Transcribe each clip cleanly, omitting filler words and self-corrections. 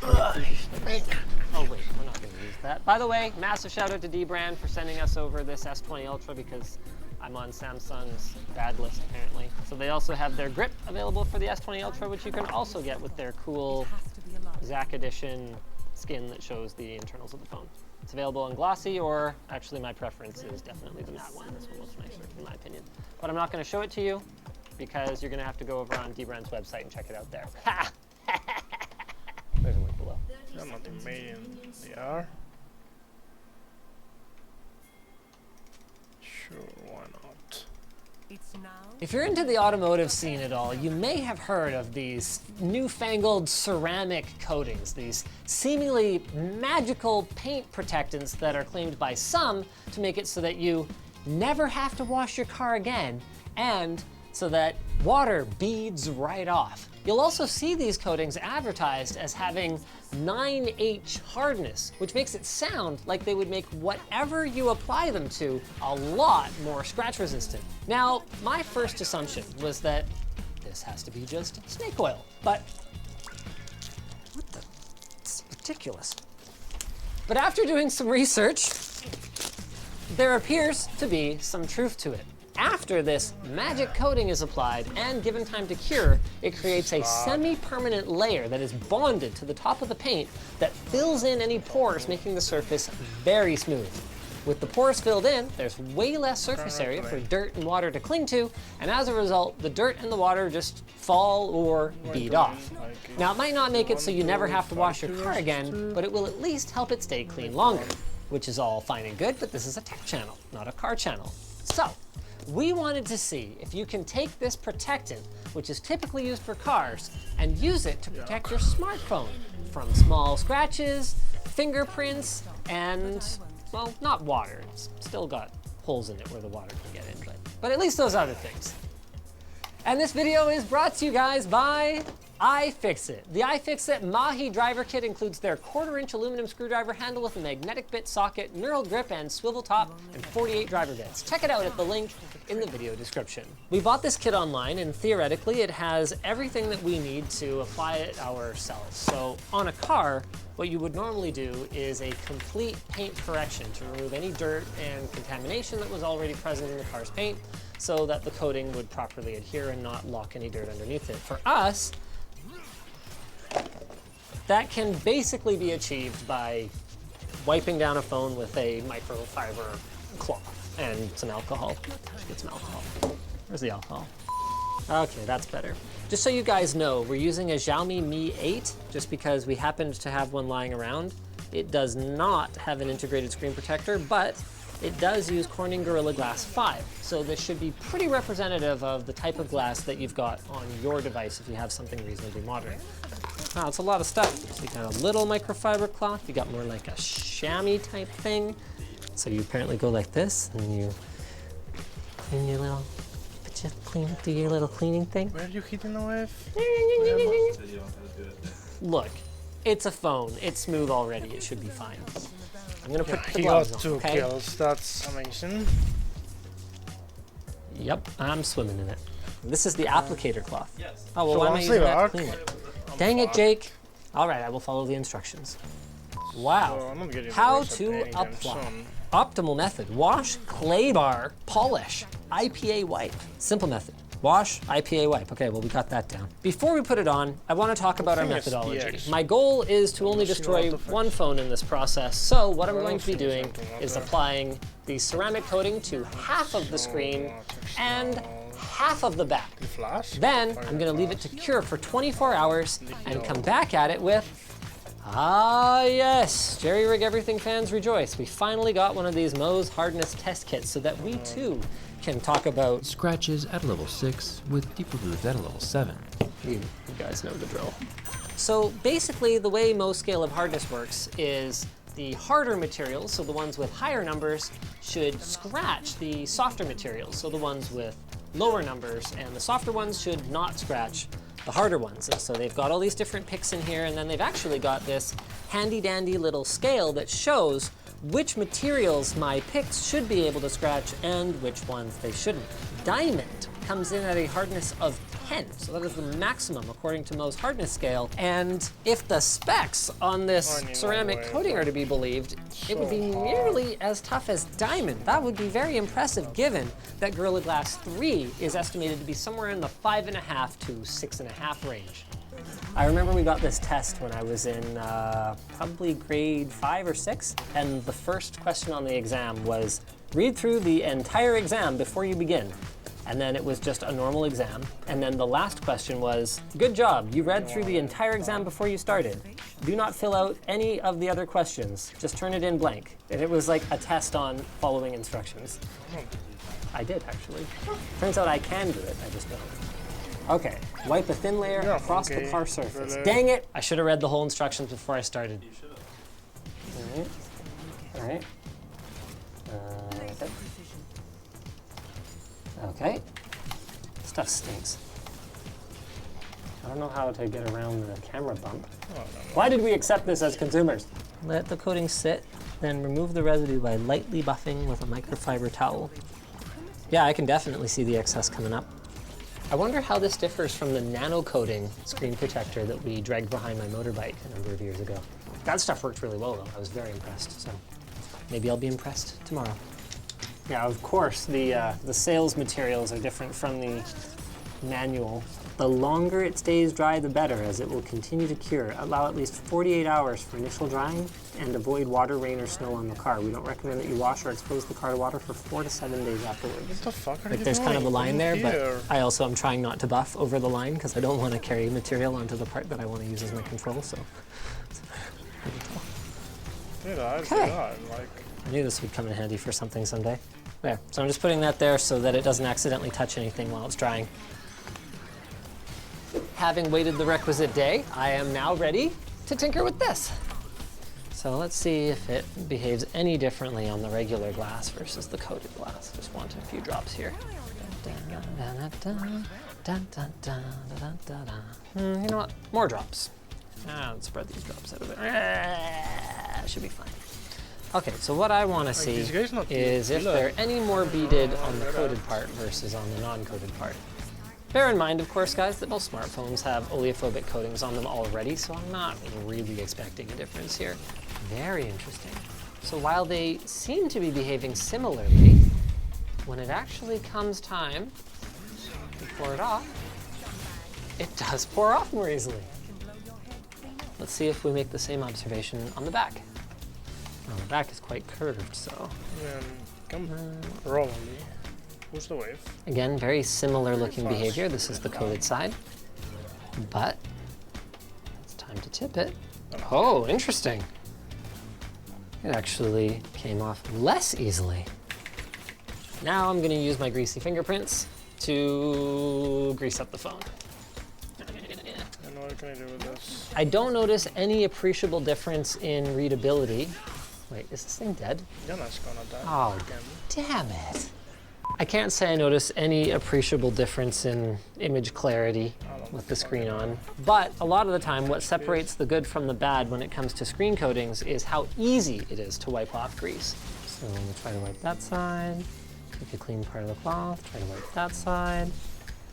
Oh wait, we're not going to use that. By the way, massive shout out to dbrand for sending us over this S20 Ultra because I'm on Samsung's bad list apparently. So they also have their grip available for the S20 Ultra, which you can also get with their cool Zac Edition skin that shows the internals of the phone. It's available in glossy, or actually my preference is definitely the matte one. This one looks nicer in my opinion. But I'm not going to show it to you because you're going to have to go over on dbrand's website and check it out there. Ha! There's a link below. They're not Indian. They are. Sure, why not? If you're into the automotive scene at all, you may have heard of these newfangled ceramic coatings, these seemingly magical paint protectants that are claimed by some to make it so that you never have to wash your car again, and so that water beads right off. You'll also see these coatings advertised as having 9H hardness, which makes it sound like they would make whatever you apply them to a lot more scratch resistant. Now, my first assumption was that this has to be just snake oil, but what the, it's ridiculous. But after doing some research, there appears to be some truth to it. After this magic coating is applied and given time to cure, it creates a semi-permanent layer that is bonded to the top of the paint that fills in any pores, making the surface very smooth. With the pores filled in, there's way less surface area for dirt and water to cling to, and as a result, the dirt and the water just fall or bead off. Now, it might not make it so you never have to wash your car again, but it will at least help it stay clean longer, which is all fine and good, but this is a tech channel, not a car channel. So, we wanted to see if you can take this protectant, which is typically used for cars, and use it to protect your smartphone from small scratches, fingerprints, and, well, not water. It's still got holes in it where the water can get in, but at least those other things. And this video is brought to you guys by iFixit. The iFixit Mahi driver kit includes their 1/4-inch aluminum screwdriver handle with a magnetic bit socket, knurled grip and swivel top, and 48 driver bits. Check it out at the link in the video description. We bought this kit online, and theoretically it has everything that we need to apply it ourselves. So on a car, what you would normally do is a complete paint correction to remove any dirt and contamination that was already present in the car's paint so that the coating would properly adhere and not lock any dirt underneath it. For us, that can basically be achieved by wiping down a phone with a microfiber cloth and some alcohol. Just get some alcohol. Where's the alcohol? Okay, that's better. Just so you guys know, we're using a Xiaomi Mi 8 just because we happened to have one lying around. It does not have an integrated screen protector, but it does use Corning Gorilla Glass 5. So this should be pretty representative of the type of glass that you've got on your device if you have something reasonably modern. Wow, it's a lot of stuff. So you got a little microfiber cloth, you got more like a chamois type thing. So you apparently go like this and you clean your little, do your little cleaning thing. Where are you hitting the wave? Look, it's a phone. It's smooth already. It should be fine. I'm gonna put the He got gloves on, 2 okay? kills, that's amazing. Yep, I'm swimming in it. This is the applicator cloth. Yes. Oh, well, So why am I once using they that to work- clean it? Dang it, Jake. All right, I will follow the instructions. Wow. So I'm not getting How worse at to anytime apply. soon. Optimal method, wash, clay bar, polish, IPA wipe. Simple method, wash, IPA wipe. Okay, well, we got that down. Before we put it on, I want to talk about our think it's methodology. DX. My goal is to only see a destroy lot of one phone in this process, so what I'm I going don't to be think there's doing something out is there. applying the ceramic coating to half of the screen and half of the back. The flash? Then I'm gonna leave it to cure for 24 hours and come back at it with, ah yes, Jerry Rig Everything fans rejoice. We finally got one of these Mohs hardness test kits so that we too can talk about, Scratches at a level 6 with deeper grooves at a level 7. you guys know the drill. So basically the way Mohs scale of hardness works is the harder materials, so the ones with higher numbers, should scratch the softer materials, so the ones with lower numbers, and the softer ones should not scratch the harder ones. And so they've got all these different picks in here, and then they've actually got this handy dandy little scale that shows which materials my picks should be able to scratch and which ones they shouldn't. Diamond comes in at a hardness of 10. So that is the maximum according to Mohs hardness scale. And if the specs on this ceramic coating are to be believed, it would be nearly as tough as diamond. That would be very impressive given that Gorilla Glass 3 is estimated to be somewhere in the 5.5 to 6.5 range. I remember we got this test when I was in probably grade 5 or 6, and the first question on the exam was, read through the entire exam before you begin. And then it was just a normal exam. And then the last question was, good job, you read through the entire exam before you started. Do not fill out any of the other questions, just turn it in blank. And it was like a test on following instructions. I did, actually. Turns out I can do it, I just don't. Okay, wipe a thin layer across the car surface. Dang it! I should have read the whole instructions before I started. All right. Okay. Stuff stinks. I don't know how to get around the camera bump. Why did we accept this as consumers? Let the coating sit, then remove the residue by lightly buffing with a microfiber towel. Yeah, I can definitely see the excess coming up. I wonder how this differs from the nano coating screen protector that we dragged behind my motorbike a number of years ago. That stuff worked really well though. I was very impressed, so maybe I'll be impressed tomorrow. Yeah, of course, the sales materials are different from the manual. The longer it stays dry, the better, as it will continue to cure. Allow at least 48 hours for initial drying and avoid water, rain, or snow on the car. We don't recommend that you wash or expose the car to water for 4 to 7 days afterwards. What the fuck are Like you there's doing? kind of a line there, Here. but I also am trying not to buff over the line because I don't want to carry material onto the part that I want to use as my control, so. Did I? Okay. Did I? Like, I knew this would come in handy for something someday. There, so I'm just putting that there so that it doesn't accidentally touch anything while it's drying. Having waited the requisite day, I am now ready to tinker with this. So let's see if it behaves any differently on the regular glass versus the coated glass. Just want a few drops here. You know what? More drops. Let's spread these drops out of there. Should be fine. Okay, so what I want to see this guy's not is if killer. they're any more beaded on the coated part versus on the non-coated part. Bear in mind, of course, guys, that most smartphones have oleophobic coatings on them already, so I'm not really expecting a difference here. Very interesting. So while they seem to be behaving similarly, when it actually comes time to pour it off, it does pour off more easily. Let's see if we make the same observation on the back. Well, the back is quite curved, so. come rolling. Push the wave. Again, very similar looking behavior. This is the coated side, but it's time to tip it. Oh, interesting. It actually came off less easily. Now I'm going to use my greasy fingerprints to grease up the phone. And what can I do with this? I don't notice any appreciable difference in readability. Wait, is this thing dead? Yana's gonna die. Oh, damn it. I can't say I notice any appreciable difference in image clarity with the screen on, but a lot of the time what separates the good from the bad when it comes to screen coatings is how easy it is to wipe off grease. So I'm gonna try to wipe that side, take a clean part of the cloth, try to wipe that side.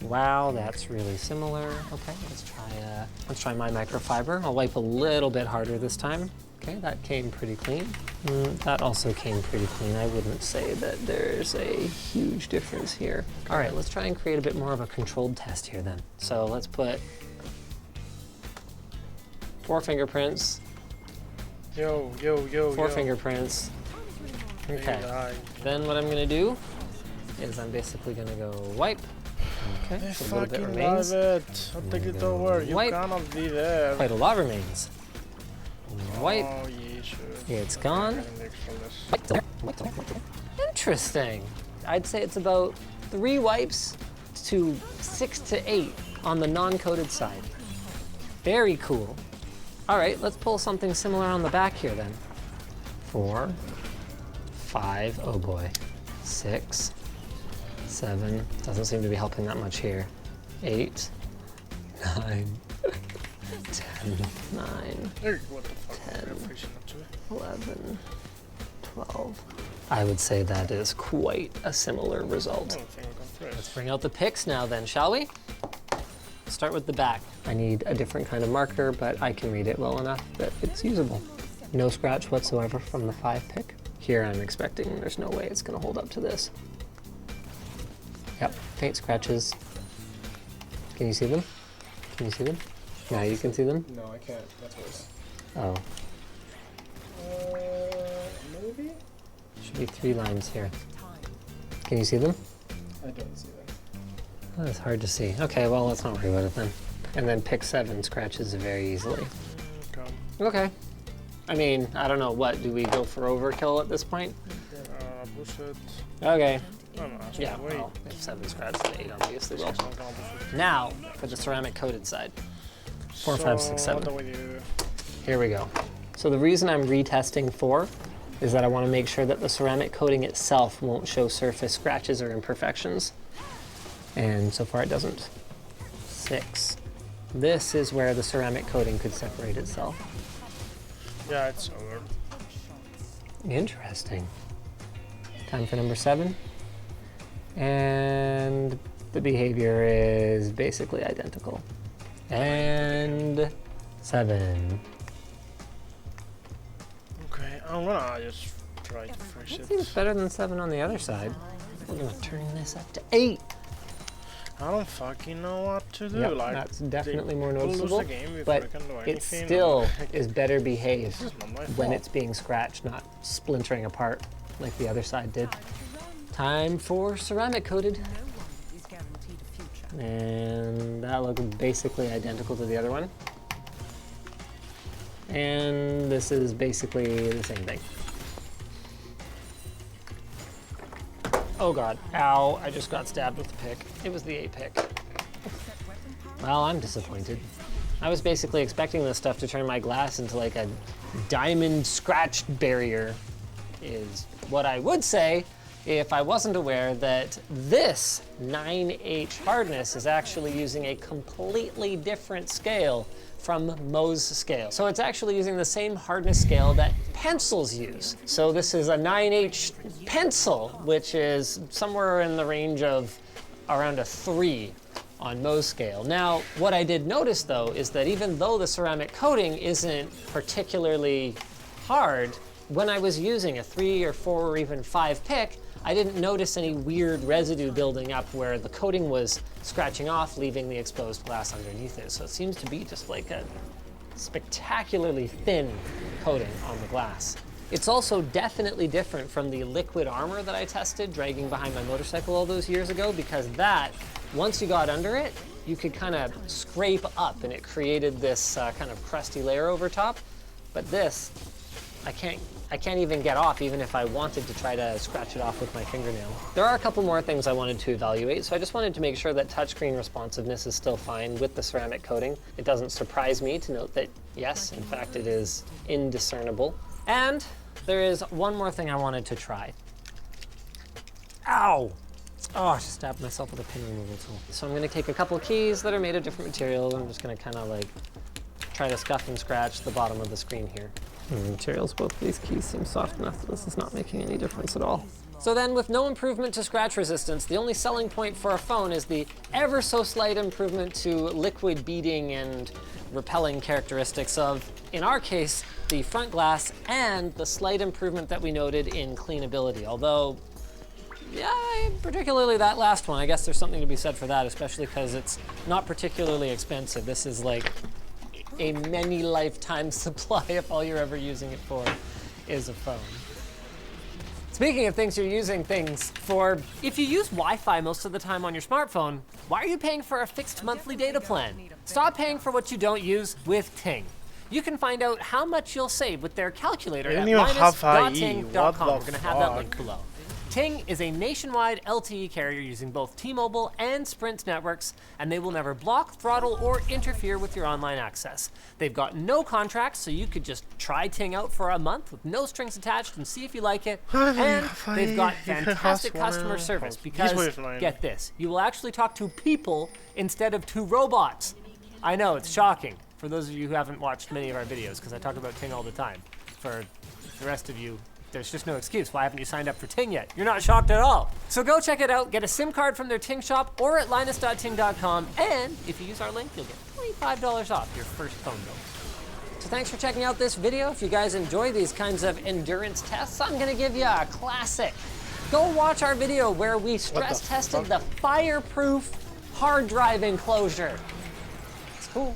Wow, that's really similar. Okay, let's try my microfiber. I'll wipe a little bit harder this time. Okay, that came pretty clean. That also came pretty clean. I wouldn't say that there's a huge difference here. All right, let's try and create a bit more of a controlled test here then. So let's put 4 fingerprints. Yo. 4 fingerprints. Okay. Then what I'm gonna do is I'm basically gonna go wipe. Okay, I so a little bit fucking remains. love it. I'll take it over. You Wipe. cannot be there. Quite a lot remains. Wipe. Oh, yeah, sure. It's gone. Interesting. I'd say it's about 3 wipes to 6 to 8 on the non-coated side. Very cool. All right, let's pull something similar on the back here then. 4, 5, oh boy, 6, 7, doesn't seem to be helping that much here. 8, 9, 10, 9, What the fuck? 10, You're freezing up to it. 11, 12. I would say that is quite a similar I result. don't think we can freeze. Let's bring out the picks now then, shall we? Start with the back. I need a different kind of marker, but I can read it well enough that it's usable. No scratch whatsoever from the 5 pick. Here I'm expecting there's no way it's gonna hold up to this. Yep, faint scratches. Can you see them? Can you see them? Yeah, you can see them? No, I can't. That's worse. Oh, Maybe? should be 3 lines here. Can you see them? I don't see that. Oh, that's hard to see. Okay, well, let's not worry about it then. And then pick 7 scratches very easily. Come. Okay. I mean, I don't know, what, do we go for overkill at this point? Push it. Okay. I'm not sure. Yeah, Wait. well, if 7 scratches, 8 obviously will. Six, I'll push it. Now, for the ceramic coated side. 4, 5, 6, 7. What do we do? Here we go. So the reason I'm retesting 4 is that I want to make sure that the ceramic coating itself won't show surface scratches or imperfections. And so far it doesn't. 6. This is where the ceramic coating could separate itself. Yeah, it's over. Interesting. Time for number 7. And the behavior is basically identical. And 7. Okay, I'm gonna just try to finish That it. seems better than 7 on the other side. We're gonna turn this up to 8. I don't fucking know what to do. Yep, like, that's definitely more they lose noticeable, the game before but I can do it anything. still Like, is better behaved this is not my when fault. it's being scratched, not splintering apart like the other side did. Time for ceramic coated. And that looks basically identical to the other one. And this is basically the same thing. Oh god, ow, I just got stabbed with the pick. It was the 8 pick. Well, I'm disappointed. I was basically expecting this stuff to turn my glass into like a diamond scratched barrier, is what I would say if I wasn't aware that this 9H hardness is actually using a completely different scale from Mohs scale. So it's actually using the same hardness scale that pencils use. So this is a 9H pencil, which is somewhere in the range of around a 3 on Mohs scale. Now, what I did notice though is that even though the ceramic coating isn't particularly hard, when I was using a 3 or 4 or even 5 pick, I didn't notice any weird residue building up where the coating was scratching off, leaving the exposed glass underneath it. So it seems to be just like a spectacularly thin coating on the glass. It's also definitely different from the liquid armor that I tested dragging behind my motorcycle all those years ago, because that, once you got under it, you could kind of scrape up and it created this kind of crusty layer over top. But this, I can't even get off even if I wanted to try to scratch it off with my fingernail. There are a couple more things I wanted to evaluate, so I just wanted to make sure that touchscreen responsiveness is still fine with the ceramic coating. It doesn't surprise me to note that, yes, in fact, it is indiscernible. And there is one more thing I wanted to try. Ow! Oh, I just stabbed myself with a pin removal tool. So I'm gonna take a couple keys that are made of different materials. I'm just gonna kind of like try to scuff and scratch the bottom of the screen here. The materials, both of these keys seem soft enough that this is not making any difference at all. So then, with no improvement to scratch resistance, the only selling point for a phone is the ever so slight improvement to liquid beading and repelling characteristics of, in our case, the front glass, and the slight improvement that we noted in cleanability. Although, yeah, particularly that last one, I guess there's something to be said for that, especially because it's not particularly expensive. This is like a many lifetime supply if all you're ever using it for is a phone. Speaking of things you're using things for, if you use Wi-Fi most of the time on your smartphone, why are you paying for a fixed monthly data plan? Stop paying for what you don't use with Ting. You can find out how much you'll save with their calculator at linus.ting.com. We're gonna have that link below. Ting is a nationwide LTE carrier using both T-Mobile and Sprint networks, and they will never block, throttle, or interfere with your online access. They've got no contracts, so you could just try Ting out for a month with no strings attached and see if you like it. And they've got fantastic customer service because, get this, you will actually talk to people instead of to robots. I know, it's shocking for those of you who haven't watched many of our videos, because I talk about Ting all the time. For the rest of you, there's just no excuse. Why haven't you signed up for Ting yet? You're not shocked at all. So go check it out. Get a SIM card from their Ting shop or at linus.ting.com. And if you use our link, you'll get $25 off your first phone bill. So thanks for checking out this video. If you guys enjoy these kinds of endurance tests, I'm gonna give you a classic. Go watch our video where we stress tested the fireproof hard drive enclosure. It's cool.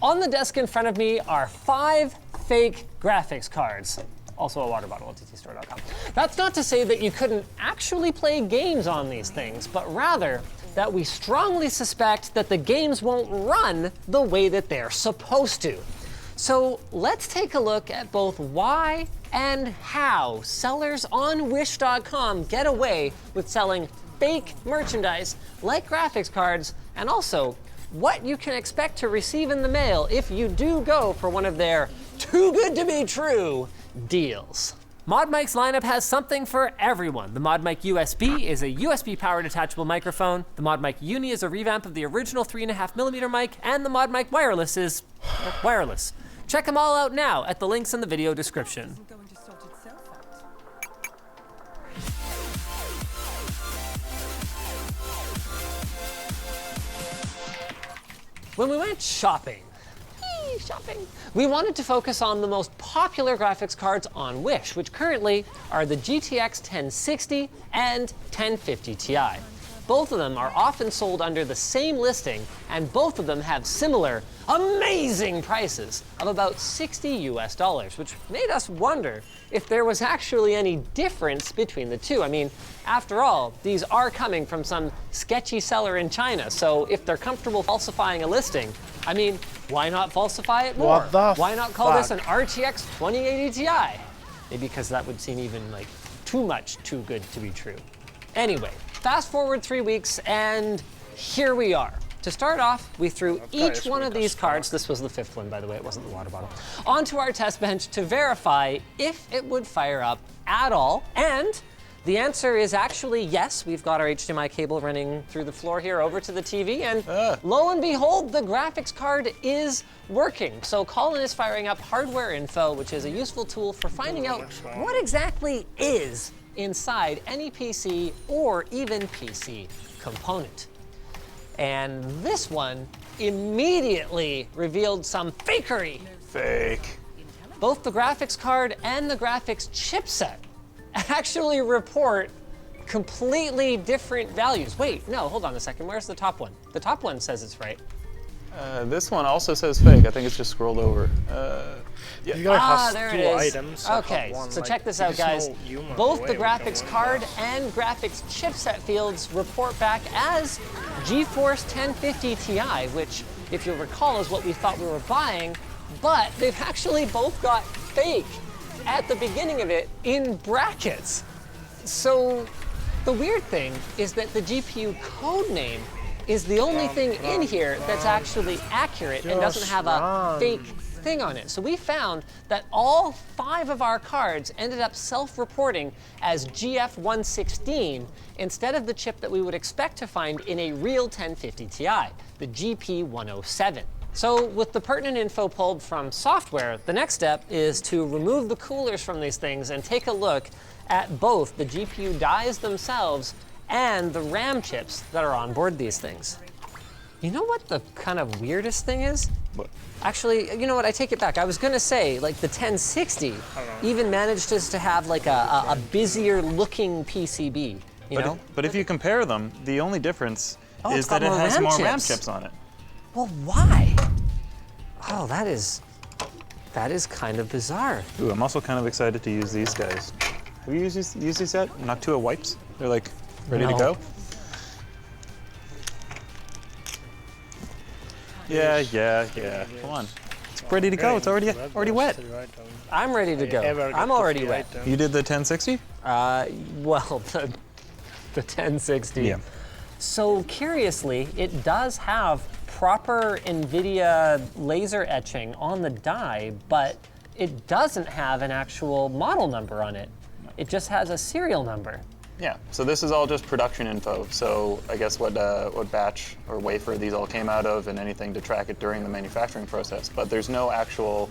On the desk in front of me are 5 fake graphics cards. Also a water bottle at ttstore.com. That's not to say that you couldn't actually play games on these things, but rather that we strongly suspect that the games won't run the way that they're supposed to. So let's take a look at both why and how sellers on Wish.com get away with selling fake merchandise like graphics cards, and also what you can expect to receive in the mail if you do go for one of their too good to be true deals. ModMic's lineup has something for everyone. The ModMic USB is a USB-powered attachable microphone. The ModMic Uni is a revamp of the original 3.5mm mic, and the ModMic Wireless is wireless. Check them all out now at the links in the video description. When we went shopping, we wanted to focus on the most popular graphics cards on Wish, which currently are the GTX 1060 and 1050 Ti. Both of them are often sold under the same listing, and both of them have similar amazing prices of about $60 US, which made us wonder if there was actually any difference between the two. I mean, after all, these are coming from some sketchy seller in China, so if they're comfortable falsifying a listing, I mean, why not falsify it more? Why not call this an RTX 2080 Ti? Maybe because that would seem even like too good to be true. Anyway, fast forward 3 weeks and here we are. To start off, we threw each one of these cards, this was the 5th one by the way, it wasn't the water bottle, onto our test bench to verify if it would fire up at all. And the answer is actually yes. We've got our HDMI cable running through the floor here over to the TV, and lo and behold, the graphics card is working. So Colin is firing up Hardware Info, which is a useful tool for finding out what exactly is inside any PC or even PC component. And this one immediately revealed some fakery. Fake. Both the graphics card and the graphics chipset actually report completely different values. Wait, no, hold on a second. Where's the top one? The top one says it's right. This one also says fake. I think it's just scrolled over. Yeah. You gotta have there two it is. items. Okay, so check this out, guys. Both the graphics card and graphics chipset fields report back as GeForce 1050 Ti, which, if you'll recall, is what we thought we were buying, but they've actually both got fake at the beginning of it in brackets. So the weird thing is that the GPU code name is the only thing in here that's actually accurate and doesn't have a fake thing on it. So we found that all 5 of our cards ended up self-reporting as GF116 instead of the chip that we would expect to find in a real 1050 Ti, the GP107. So with the pertinent info pulled from software, the next step is to remove the coolers from these things and take a look at both the GPU dies themselves and the RAM chips that are on board these things. You know what the kind of weirdest thing is? What? Actually, you know what, I take it back. I was gonna say, like the 1060 even managed to have like a busier looking PCB, you know? But if you compare them, the only difference it's is that it got more has RAM more RAM chips. chips on it. Well, why? Oh, that is kind of bizarre. Ooh, I'm also kind of excited to use these guys. Have you used these yet? Noctua wipes? They're like ready to go? Yeah. Come on. It's ready to go. It's already wet. I'm ready to go. I'm already wet. You did the 1060? Well, the 1060. Yeah. So curiously, it does have proper NVIDIA laser etching on the die, but it doesn't have an actual model number on it. It just has a serial number. Yeah, so this is all just production info. So I guess what batch or wafer these all came out of and anything to track it during the manufacturing process. But there's no actual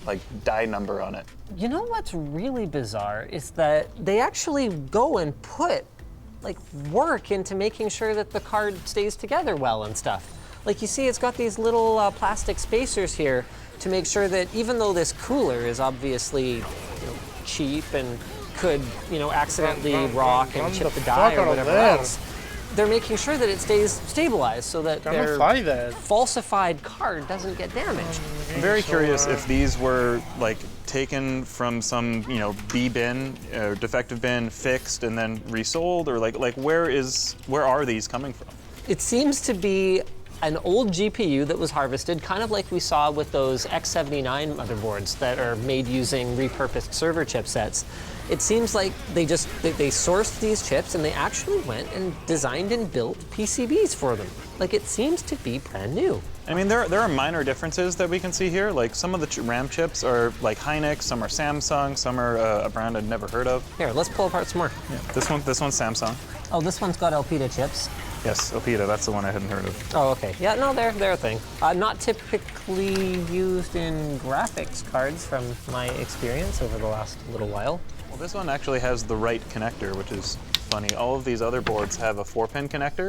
like die number on it. You know what's really bizarre is that they actually go and put like work into making sure that the card stays together well and stuff. Like you see, it's got these little plastic spacers here to make sure that even though this cooler is obviously cheap and could accidentally rock and chip the die or whatever else, they're making sure that it stays stabilized so that their falsified card doesn't get damaged. I'm very curious if these were like taken from some B bin, defective bin, fixed and then resold, or like where are these coming from? It seems to be an old GPU that was harvested, kind of like we saw with those X79 motherboards that are made using repurposed server chipsets. It seems like they sourced these chips and they actually went and designed and built PCBs for them. Like it seems to be brand new. I mean, there are minor differences that we can see here. Like some of the RAM chips are like Hynix, some are Samsung, some are a brand I'd never heard of. Here, let's pull apart some more. Yeah, this one's Samsung. Oh, this one's got Elpida chips. Yes, Elpida, that's the one I hadn't heard of. Oh, okay. Yeah, no, they're a thing. Not typically used in graphics cards from my experience over the last little while. Well, this one actually has the right connector, which is funny. All of these other boards have a 4-pin connector.